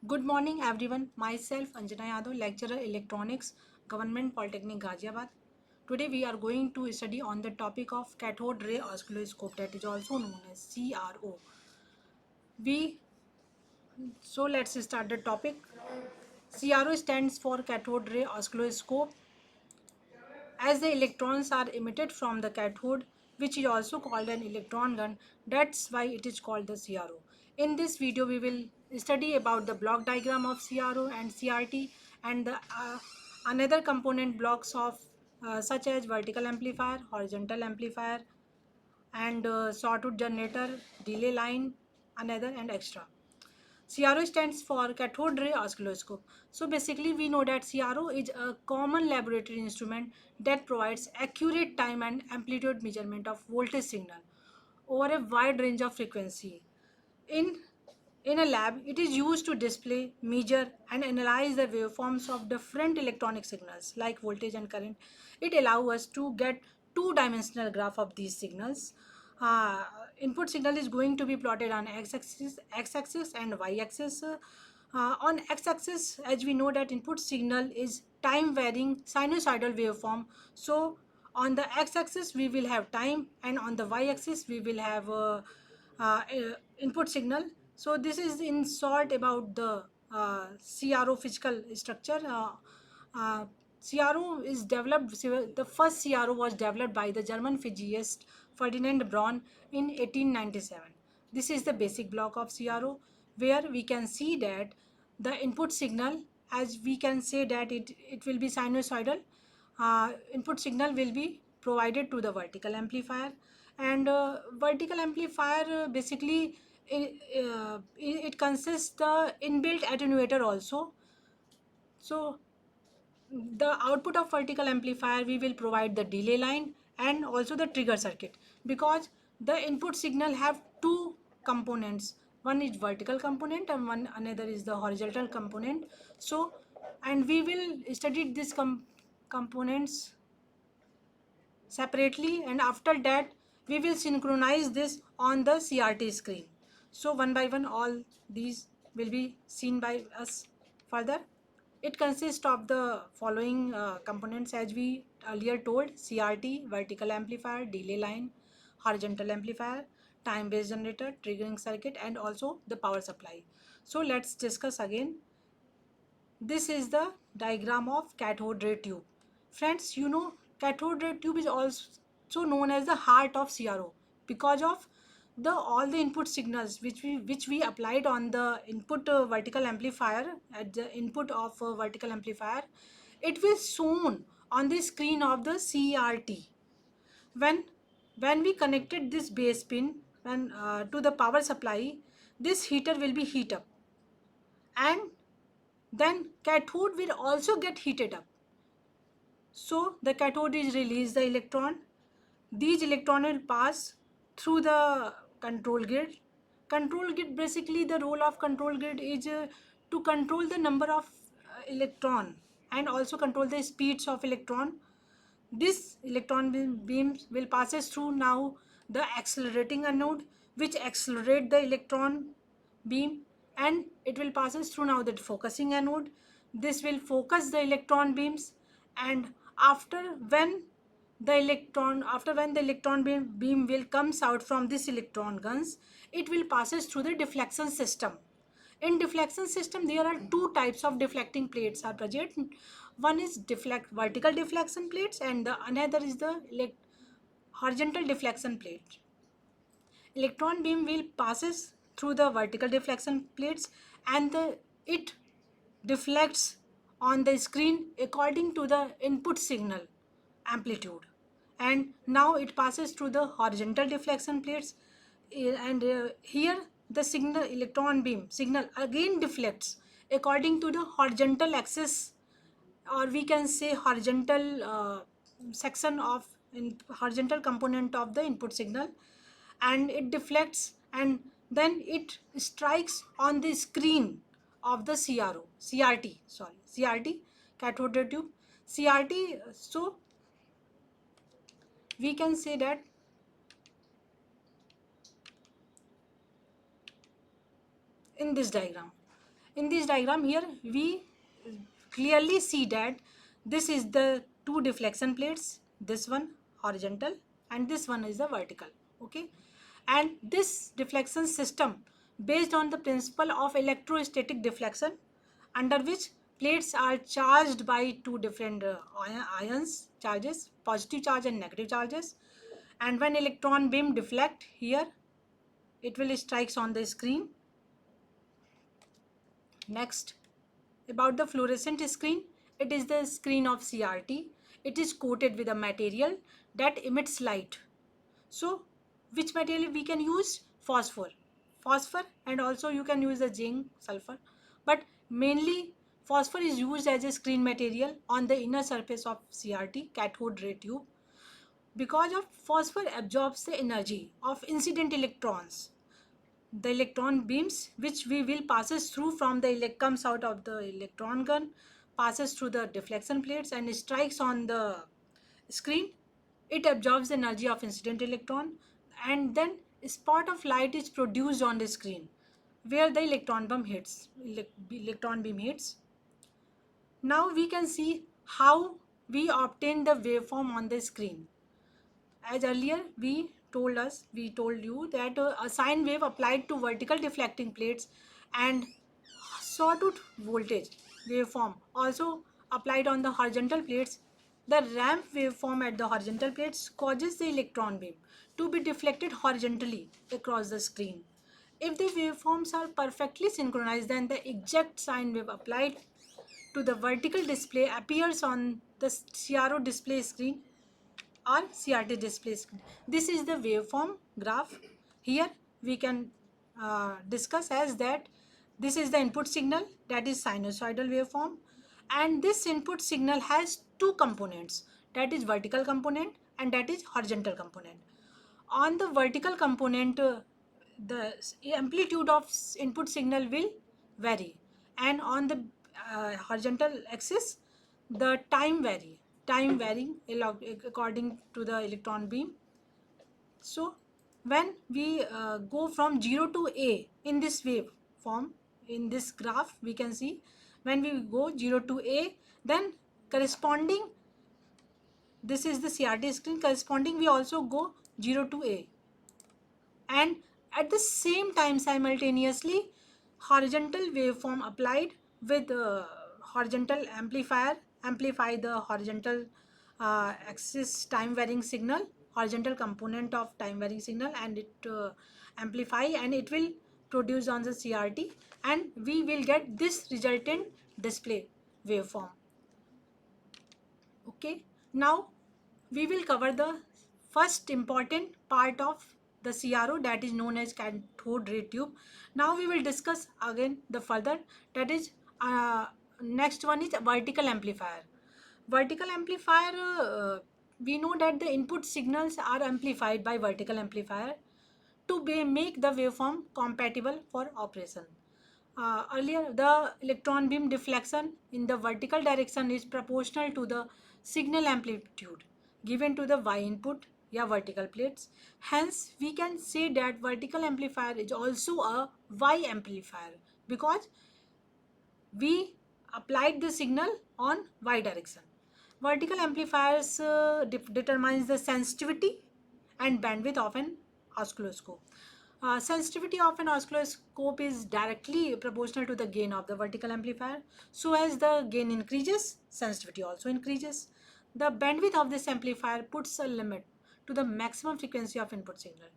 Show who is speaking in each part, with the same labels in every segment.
Speaker 1: Good morning everyone. Myself Anjana Yadav, lecturer electronics, Government Polytechnic Ghaziabad. Today we are going to study on the topic of cathode ray oscilloscope, that is also known as CRO. We let's start the topic. CRO stands for cathode ray oscilloscope. As the electrons are emitted from the cathode, which is also called an electron gun, that's why it is called the CRO. In this video we will study about the block diagram of CRO and CRT and the another component blocks of such as vertical amplifier, horizontal amplifier, and sawtooth generator, delay line, another and extra. CRO stands for cathode ray oscilloscope. So basically we know that CRO is a common laboratory instrument that provides accurate time and amplitude measurement of voltage signal over a wide range of frequency. In in a lab, it is used to display, measure, and analyze the waveforms of different electronic signals like voltage and current. It allows us to get two-dimensional graph of these signals. Uh, Input signal is going to be plotted on x-axis and y-axis. On x-axis, as we know that input signal is time-varying sinusoidal waveform. So on the x-axis we will have time, and on the y-axis we will have input signal. So this is in short about the CRO physical structure. Uh, CRO is developed. The first CRO was developed by the German physicist Ferdinand Braun in 1897. This is the basic block of CRO, where we can see that the input signal, as we can say that it will be sinusoidal. Input signal will be provided to the vertical amplifier, and vertical amplifier basically it consists the inbuilt attenuator also. So the output of vertical amplifier, we will provide the delay line and also the trigger circuit, because the input signal have two components. One is vertical component and one another is the horizontal component. So and we will study these components separately, and after that we will synchronize this on the CRT screen. So one by one all these will be seen by us further. It consists of the following components, as we earlier told: CRT, vertical amplifier, delay line, horizontal amplifier, time based generator, triggering circuit, and also the power supply. So let's discuss again. This is the diagram of cathode ray tube. Friends, you know cathode ray tube is also known as the heart of CRO, because of the all the input signals which we applied on the input vertical amplifier. At the input of vertical amplifier, it will shown on the screen of the CRT. When when we connected this base pin when to the power supply, this heater will be heat up, and then cathode will also get heated up. So the cathode is release the electron. These electron will pass through the control grid. Control grid, basically the role of control grid is to control the number of electron and also control the speeds of electron. This electron beams will passes through now the accelerating anode, which accelerate the electron beam, and it will passes through now the focusing anode. This will focus the electron beams, and after when beam will comes out from this electron guns, it will passes through the deflection system. In deflection system, there are two types of deflecting plates are present. One is vertical deflection plates, and the another is the horizontal deflection plate. Electron beam will passes through the vertical deflection plates, and it deflects on the screen according to the input signal amplitude, and now it passes through the horizontal deflection plates. And here the signal electron beam signal again deflects according to the horizontal axis, or we can say horizontal section of horizontal component of the input signal, and it deflects, and then it strikes on the screen of the CRT cathode ray tube CRT. So we can say that in this diagram, In this diagram here, we clearly see that this is the two deflection plates, this one horizontal and this one is the vertical. Okay, and this deflection system based on the principle of electrostatic deflection, under which plates are charged by two different ions charges, positive charge and negative charges, and when electron beam deflect here, it will strikes on the screen. Next, about the fluorescent screen, it is the screen of CRT. It is coated with a material that emits light. So which material we can use? Phosphor, and also you can use the zinc, sulfur, but mainly phosphor is used as a screen material on the inner surface of CRT, cathode ray tube, because of phosphor absorbs the energy of incident electrons, the electron beams which we will passes through from the comes out of the electron gun, passes through the deflection plates and strikes on the screen. It absorbs the energy of incident electron, and then a spot of light is produced on the screen where the electron beam hits. Now we can see how we obtain the waveform on the screen. As earlier we told you that a sine wave applied to vertical deflecting plates and sawtooth voltage waveform also applied on the horizontal plates. The ramp waveform at the horizontal plates causes the electron beam to be deflected horizontally across the screen. If the waveforms are perfectly synchronized, then the exact sine wave applied to the vertical display appears on the CRO display screen or CRT display screen. This is the waveform graph. Here we can discuss as that this is the input signal, that is sinusoidal waveform, and this input signal has two components, that is vertical component and that is horizontal component. On the vertical component, the amplitude of input signal will vary, and on the horizontal axis the time varying according to the electron beam. So when we go from 0 to A in this wave form, in this graph we can see when we go 0 to A, then corresponding, this is the CRT screen, corresponding we also go 0 to A, and at the same time simultaneously horizontal waveform applied with horizontal amplifier amplify the horizontal axis time varying signal, horizontal component of time varying signal, and it amplify and it will produce on the CRT, and we will get this resultant display waveform. Okay, now we will cover the first important part of the CRO, that is known as cathode ray tube. Now we will discuss again the further, that is next one is vertical amplifier. Vertical amplifier, we know that the input signals are amplified by vertical amplifier to make the waveform compatible for operation. Earlier, the electron beam deflection in the vertical direction is proportional to the signal amplitude given to the Y input, yeah, vertical plates. Hence, we can say that vertical amplifier is also a Y amplifier because we applied the signal on Y direction. Vertical amplifiers determines the sensitivity and bandwidth of an oscilloscope. Sensitivity of an oscilloscope is directly proportional to the gain of the vertical amplifier. So as the gain increases, sensitivity also increases. The bandwidth of this amplifier puts a limit to the maximum frequency of input signal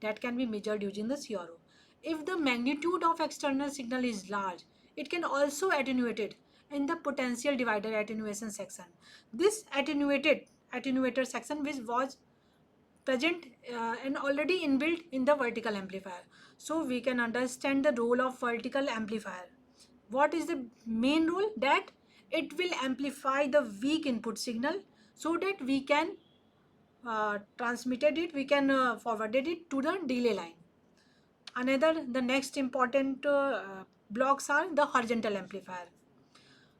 Speaker 1: that can be measured using the CRO. If the magnitude of external signal is large, it can also attenuate it in the potential divider attenuation section. This attenuator section which was present and already inbuilt in the vertical amplifier. So we can understand the role of vertical amplifier. What is the main role? That it will amplify the weak input signal so that we can transmitted it, we can forwarded it to the delay line. The next important blocks are the horizontal amplifier.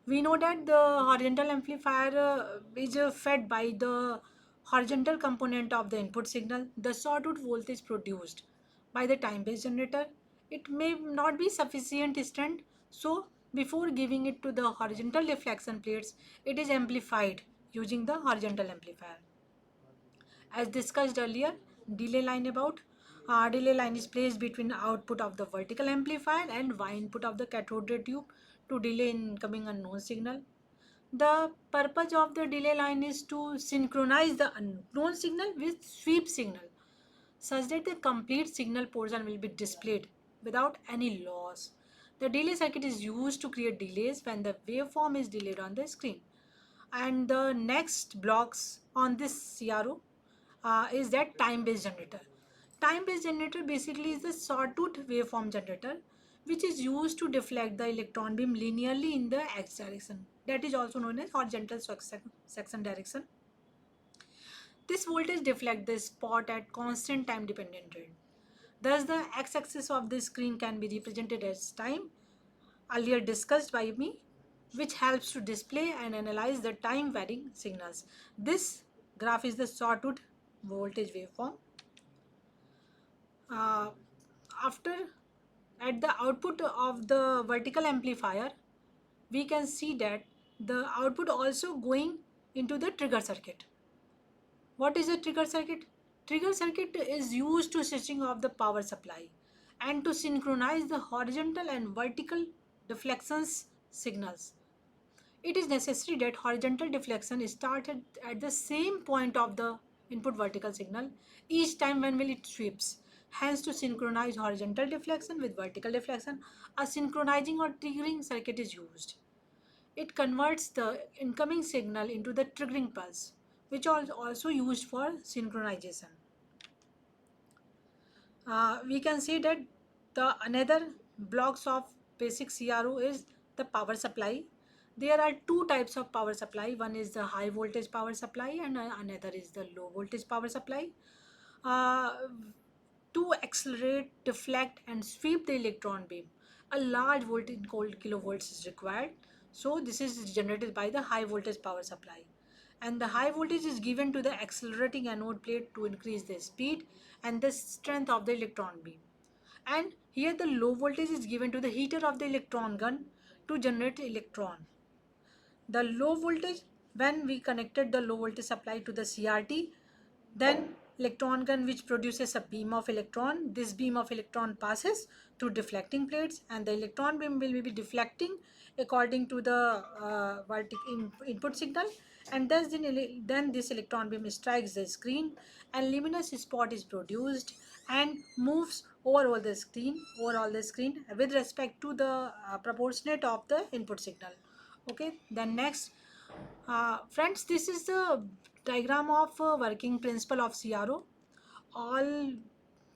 Speaker 1: We know that the horizontal amplifier is fed by the horizontal component of the input signal. The sawtooth voltage produced by the time-based generator, it may not be sufficient strength So before giving it to the horizontal deflection plates, it is amplified using the horizontal amplifier. As discussed earlier, delay line about delay line is placed between output of the vertical amplifier and Y input of the cathode ray tube to delay incoming unknown signal. The purpose of the delay line is to synchronize the unknown signal with sweep signal such that the complete signal portion will be displayed without any loss. The delay circuit is used to create delays when the waveform is delayed on the screen. And the next blocks on this CRO is that time-based generator. Time-based generator basically is the sawtooth waveform generator which is used to deflect the electron beam linearly in the x direction. That is also known as horizontal section direction. This voltage deflects the spot at constant time dependent rate. Thus, the x-axis of the screen can be represented as time, earlier discussed by me, which helps to display and analyze the time varying signals. This graph is the sawtooth voltage waveform. Uh, after at the output of the vertical amplifier, we can see that the output also going into the trigger circuit. What is a trigger circuit? Trigger circuit is used to switching off the power supply and to synchronize the horizontal and vertical deflections signals. It is necessary that horizontal deflection is started at the same point of the input vertical signal each time when will it sweeps. Hence, to synchronize horizontal deflection with vertical deflection, a synchronizing or triggering circuit is used. It converts the incoming signal into the triggering pulse, which is also used for synchronization. We can see that the another blocks of basic CRO is the power supply. There are two types of power supply. One is the high voltage power supply and another is the low voltage power supply. Uh, to accelerate, deflect and sweep the electron beam, a large voltage called kilovolts is required. So this is generated by the high voltage power supply. And the high voltage is given to the accelerating anode plate to increase the speed and the strength of the electron beam. And here the low voltage is given to the heater of the electron gun to generate electron. The low voltage, when we connected the low voltage supply to the CRT, then electron gun which produces a beam of electron, this beam of electron passes through deflecting plates and the electron beam will be deflecting according to the input signal, and thus then this electron beam strikes the screen and luminous spot is produced and moves over all the screen with respect to the proportionate of the input signal. Okay, then next, friends, this is the diagram of working principle of CRO. All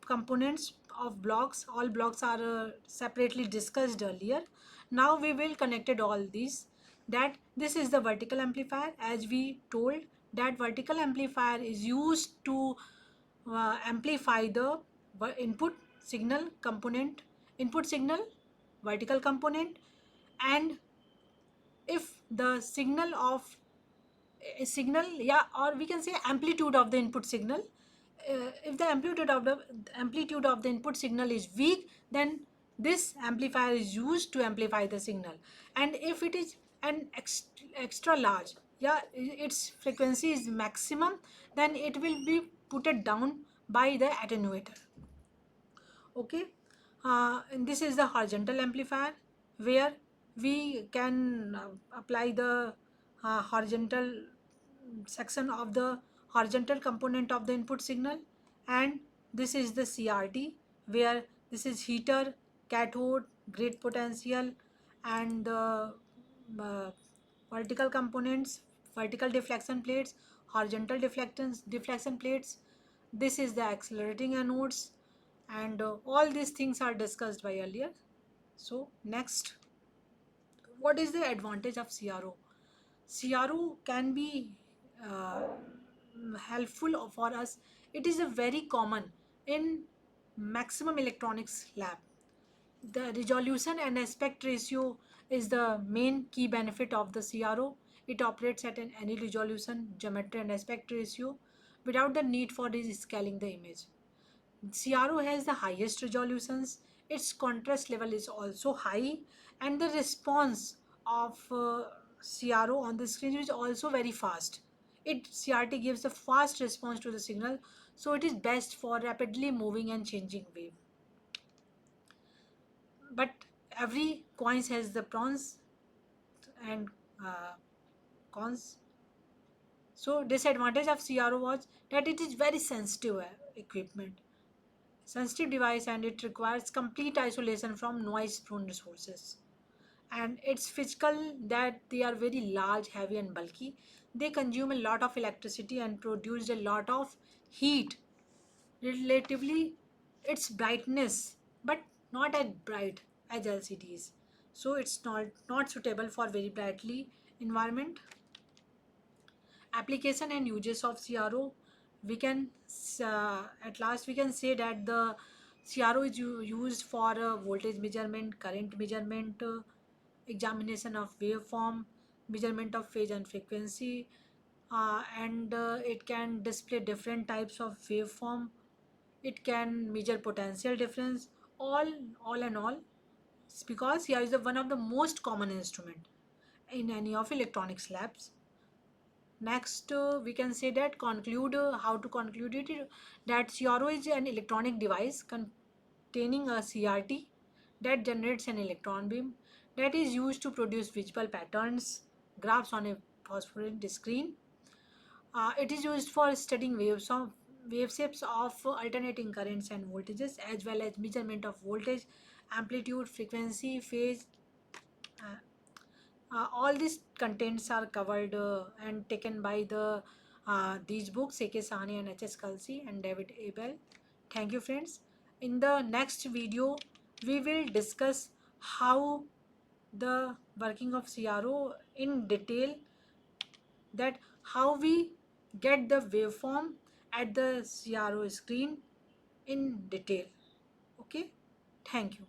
Speaker 1: components of blocks, all blocks are separately discussed earlier. Now we will connected all these. That this is the vertical amplifier. As we told, that vertical amplifier is used to amplify the input signal component, input signal, vertical component, and if the signal of a signal, yeah, or we can say amplitude of the input signal, if the amplitude of the input signal is weak, then this amplifier is used to amplify the signal. And if it is an extra large, yeah, its frequency is maximum, then it will be put it down by the attenuator. Okay, and this is the horizontal amplifier where we can apply the horizontal section of the horizontal component of the input signal, and this is the CRT where this is heater, cathode, grid potential, and the uh, vertical components, vertical deflection plates, horizontal deflection plates. This is the accelerating anodes, and all these things are discussed by earlier. So next, what is the advantage of CRO? CRO can be uh, helpful for us. It is a very common in maximum electronics lab. The resolution and aspect ratio is the main key benefit of the CRO. It operates at any resolution, geometry and aspect ratio without the need for scaling the image. CRO has the highest resolutions, its contrast level is also high, and the response of CRO on the screen is also very fast. CRT gives a fast response to the signal, so it is best for rapidly moving and changing wave. But every coins has the pros and uh, cons. So disadvantage of CRO was that it is very sensitive equipment, sensitive device, and it requires complete isolation from noise prone resources. And it's physical that they are very large, heavy, and bulky. They consume a lot of electricity and produce a lot of heat. Relatively, its brightness, but not as bright as LCDs. So it's not suitable for very brightly environment. Application and uses of CRO, we can at last we can say that the CRO is used for voltage measurement, current measurement, examination of waveform, measurement of phase and frequency, and it can display different types of waveform. It can measure potential difference. All and all, it's because here is the one of the most common instrument in any of electronics labs. Next, we can say that conclude how to conclude it, that CRO is an electronic device containing a CRT that generates an electron beam that is used to produce visible patterns, graphs on a phosphorescent screen. It is used for studying wave shapes of alternating currents and voltages, as well as measurement of voltage, amplitude, frequency, phase. Uh, all these contents are covered and taken by these books, A.K. Sahni and H.S. Kalsi and David Abel. Thank you, friends. In the next video, we will discuss how the working of CRO in detail, that how we get the waveform at the CRO screen in detail. Okay, thank you.